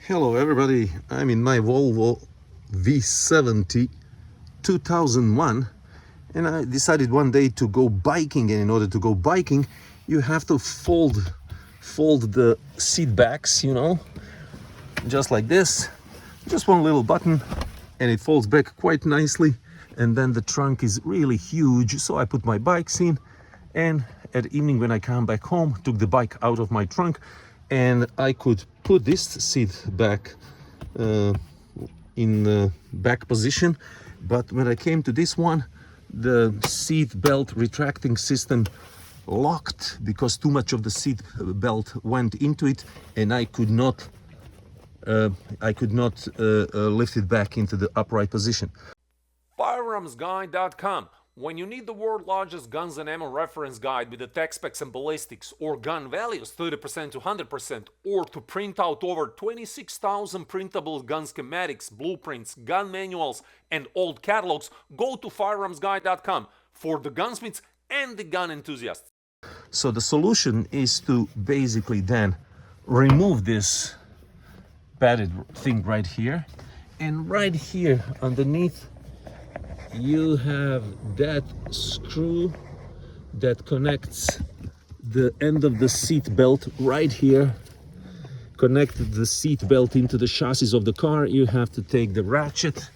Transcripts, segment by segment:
Hello everybody, I'm in my Volvo V70 2001 and I decided one day to go biking, and in order to go biking you have to fold the seat backs, just like this. Just one little button and it folds back quite nicely, and then the trunk is really huge, so I put my bikes in, and at evening when I come back home, took the bike out of my trunk and I could put this seat back in the back position. But when I came to this one, the seat belt retracting system locked because too much of the seat belt went into it, and I could not lift it back into the upright position. Firearmsguide.com. When you need the world's largest guns and ammo reference guide with the tech specs and ballistics, or gun values 30% to 100%, or to print out over 26,000 printable gun schematics, blueprints, gun manuals, and old catalogs, go to firearmsguide.com for the gunsmiths and the gun enthusiasts. So the solution is to basically then remove this padded thing right here, and right here underneath you have that screw that connects the end of the seat belt right here. Connect the seat belt into the chassis of the car. You have to take the ratchet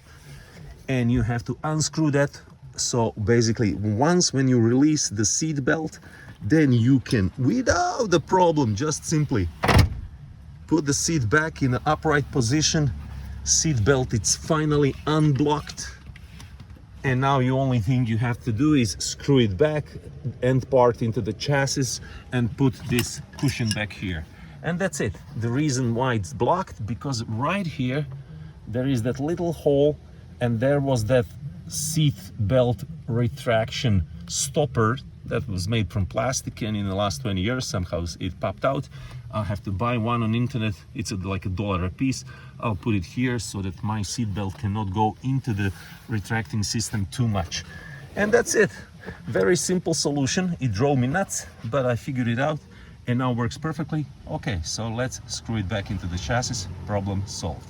and you have to unscrew that. So basically, once when you release the seat belt, then you can, without the problem, just simply put the seat back in the upright position. Seat belt, it's finally unblocked. And now the only thing you have to do is screw it back, end part into the chassis, and put this cushion back here. And that's it. The reason why it's blocked, because right here there is that little hole, and there was that seat belt retraction stopper that was made from plastic, and in the last 20 years somehow it popped out. I'll have to buy one on internet. It's like $1 a piece. I'll put it here so that my seat belt cannot go into the retracting system too much. And that's it. Very simple solution. It drove me nuts, but I figured it out and now works perfectly. Okay, so let's screw it back into the chassis. Problem solved.